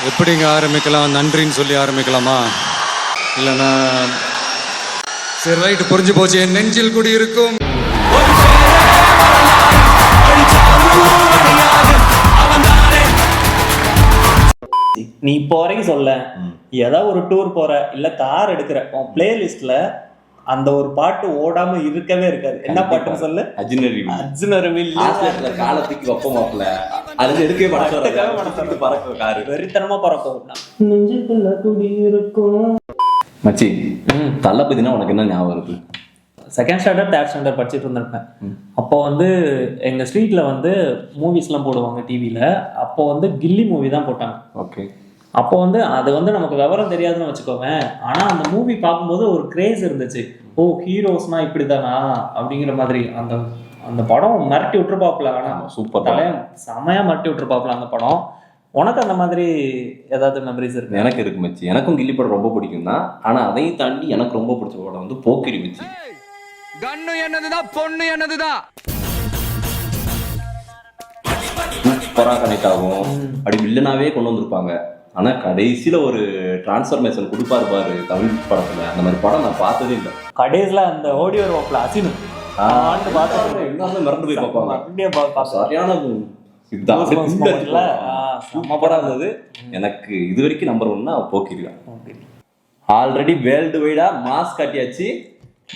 எப்படிங்க ஆரம்பிக்கலாம்? நன்றின்னு சொல்லி ஆரம்பிக்கலாமா? இல்லைன்னா சரி ரைட்டு, புரிஞ்சு போச்சு. என் நெஞ்சில் குடி இருக்கும். நீ இப்போ வரைக்கும் சொல்ல, ஏதாவது ஒரு டூர் போற இல்ல கார் எடுக்கிற உன் பிளேலிஸ்ட்ல அந்த ஒரு பாட்டு ஓடாம இருக்கவே இருக்காது. என்ன பாட்டுன்னு சொல்லு? அர்ஜுனருவில் காலத்துக்கு வெப்பமாப்ல அது எடுக்கவே பறக்க காரு வெறித்தனமா பறக்கும். நெஞ்சுக்குள்ள குடி இருக்கும் மச்சி. தளபதினா உனக்கு என்ன ஞாபகம் இருக்கு? செகண்ட் ஸ்டாண்டர்ட் தேர்ட் ஸ்டாண்டர்ட் படிச்சுட்டு இருந்திருப்பேன். அப்போ வந்து எங்க ஸ்ட்ரீட்ல வந்து மூவிஸ்லாம் போடுவாங்க டிவியில. அப்போ வந்து கில்லி மூவி தான் போட்டாங்க. ஓகே. அப்போ வந்து அது வந்து நமக்கு விவரம் தெரியாதுன்னு வச்சுக்கோங்க. ஆனா அந்த மூவி பார்க்கும்போது ஒரு கிரேஸ் இருந்துச்சு. ஓ, ஹீரோஸ்னா இப்படிதானா அப்படிங்கிற மாதிரி. அந்த அந்த படம் மிரட்டி விட்டுருப்பாப்புல. ஆனா சூப்பர் தலைய செமையா மிரட்டி விட்டுருப்பாப்புல அந்த படம். உனக்கு அந்த மாதிரி ஏதாவது மெமரிஸ் இருக்கு? எனக்கு இருக்கு மச்சி. எனக்கும் கில்லி படம் ரொம்ப பிடிக்கும் தான். ஆனா அதையும் தாண்டி எனக்கு ரொம்ப பிடிச்ச படம் வந்து போக்கிரி மச்சி. கண்ணு என்னதுதான், பொண்ணு என்னதுதான். சூப்பரா கனெக்ட் ஆகும். அப்படி வில்லனாவே கொண்டு வந்திருப்பாங்க. ஆனா கடைசியில ஒரு டிரான்ஸ்ஃபர்மேஷன் கொடுப்பாரு பாரு தமிழ் படத்துல. அந்த மாதிரி படம் நான் பார்த்ததே இல்லை. கடைசியில அந்த ஓடியோ வாப்ல அசினு மறந்து போய் பார்ப்பாங்க. சரியான படம் இருந்தது. எனக்கு இது வரைக்கும் நம்பர் 1 போக்கிரி. ஆல்ரெடி வேர்ல்டு வைடா மாஸ் காட்டியாச்சு.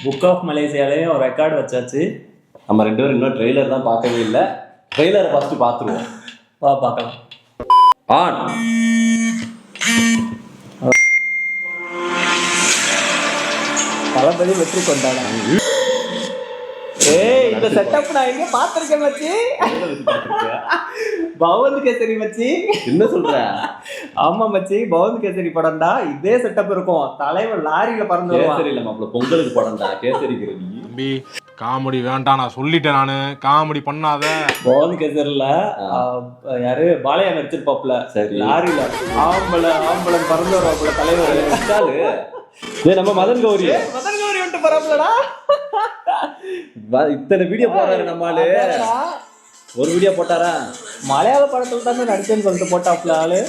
புக் ஆஃப் மலேசியாலேயும் ஒரு ரெக்கார்டு வச்சாச்சு. நம்ம 2 பேரும் இன்னும் ட்ரெய்லர் தான் பார்க்கவே இல்லை. ட்ரெய்லரை ஃபர்ஸ்ட் பார்த்துருவோம். வா பார்க்கலாம். ஆன். தளபதி வெற்றி கொண்டாடாங்க. ஏய், இந்த செட்டப் நான் எங்க பாத்திருக்கேன் மச்சி. பவன் கேசரி மச்சி. என்ன சொல்ற? ஆமா மச்சி, பவன் கேசரி படம்டா. இதே செட்டப் இருக்கும். தலைவர் லாரியில பறந்து வருவான். கேசரி இல்ல மாப்ள, பொங்கலுக்கு படம்டா கேசரிக்கு. தம்பி காமெடி வேண்டாம், நான் சொல்லிட்டேன். நானு காமெடி பண்ணாத. பவன் கேசரில யாரு பாலையா நடிச்சிருப்பாப்ல. சரி, லாரியில ஆம்பளை பறந்து வருவாப்ல தலைவர். நம்ம மதன் கௌரி விட்டு பரப்பலடா. இத்தனை வீடியோ போறாரு நம்மாலு. ஒரு வீடியோ போட்டாரா? மலையாள படத்துல தான் நடிச்சேன்னு சொல்லிட்டு போட்டாப்ல ஆளு.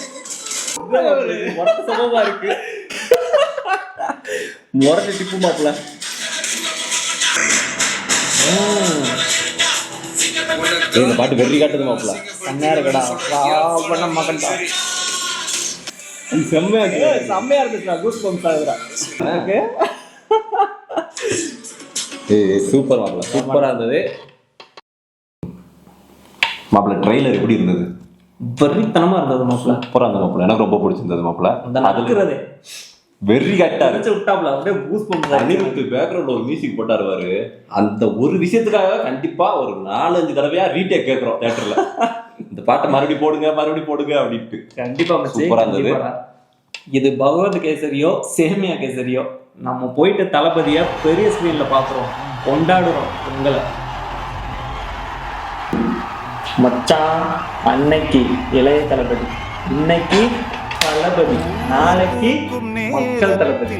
சமமா இருக்கு. முரட்டு டிப்பு மாப்ள. இந்த பாட்டு வெறி காட்டுது மாப்ள. செம்மையா இருக்கடா. மகன்டா செம்மையா இருந்துச்சுடா. கூஸ் பம்ப்ஸ் ஆகுதுடா. சூப்பர் மாப்ள, சூப்பரா இருந்தது மாப்ள. ட்ரெய்லர் எப்படி இருந்தது? வெறித்தனமா இருந்தது மாப்ள. சூப்பரா இருந்தது மாப்ள. எனக்கு ரொம்ப பிடிச்சிருந்தது மாப்ள. அதுக்குறதே வெறி கட்டா விட்டாப்ல. அப்படியே கூஸ் பம்ப்ஸ். அனிருத் பேக்ரவுண்ட்ல ஒரு மியூசிக் போட்டாரு. அந்த ஒரு விஷயத்துக்காக கண்டிப்பா ஒரு 4-5 தடவையா ரீடேக் கேட்கிறோம் தியேட்டர்ல. இந்த பாட்டை மறுபடியும் போடுங்க அப்படின்ட்டு. கண்டிப்பா சூப்பரா இருந்தது. இது பகவத் கேசரியோ சேமியா கேசரியோ, நம்ம போயிட்டு தளபதிய பெரிய ஸ்கிரீன்ல பாக்குறோம், கொண்டாடுறோம் உங்களை. மச்சான் அன்னைக்கு இளைய தளபதி, இன்னைக்கு தளபதி, நாளைக்கு மக்கள் தளபதி.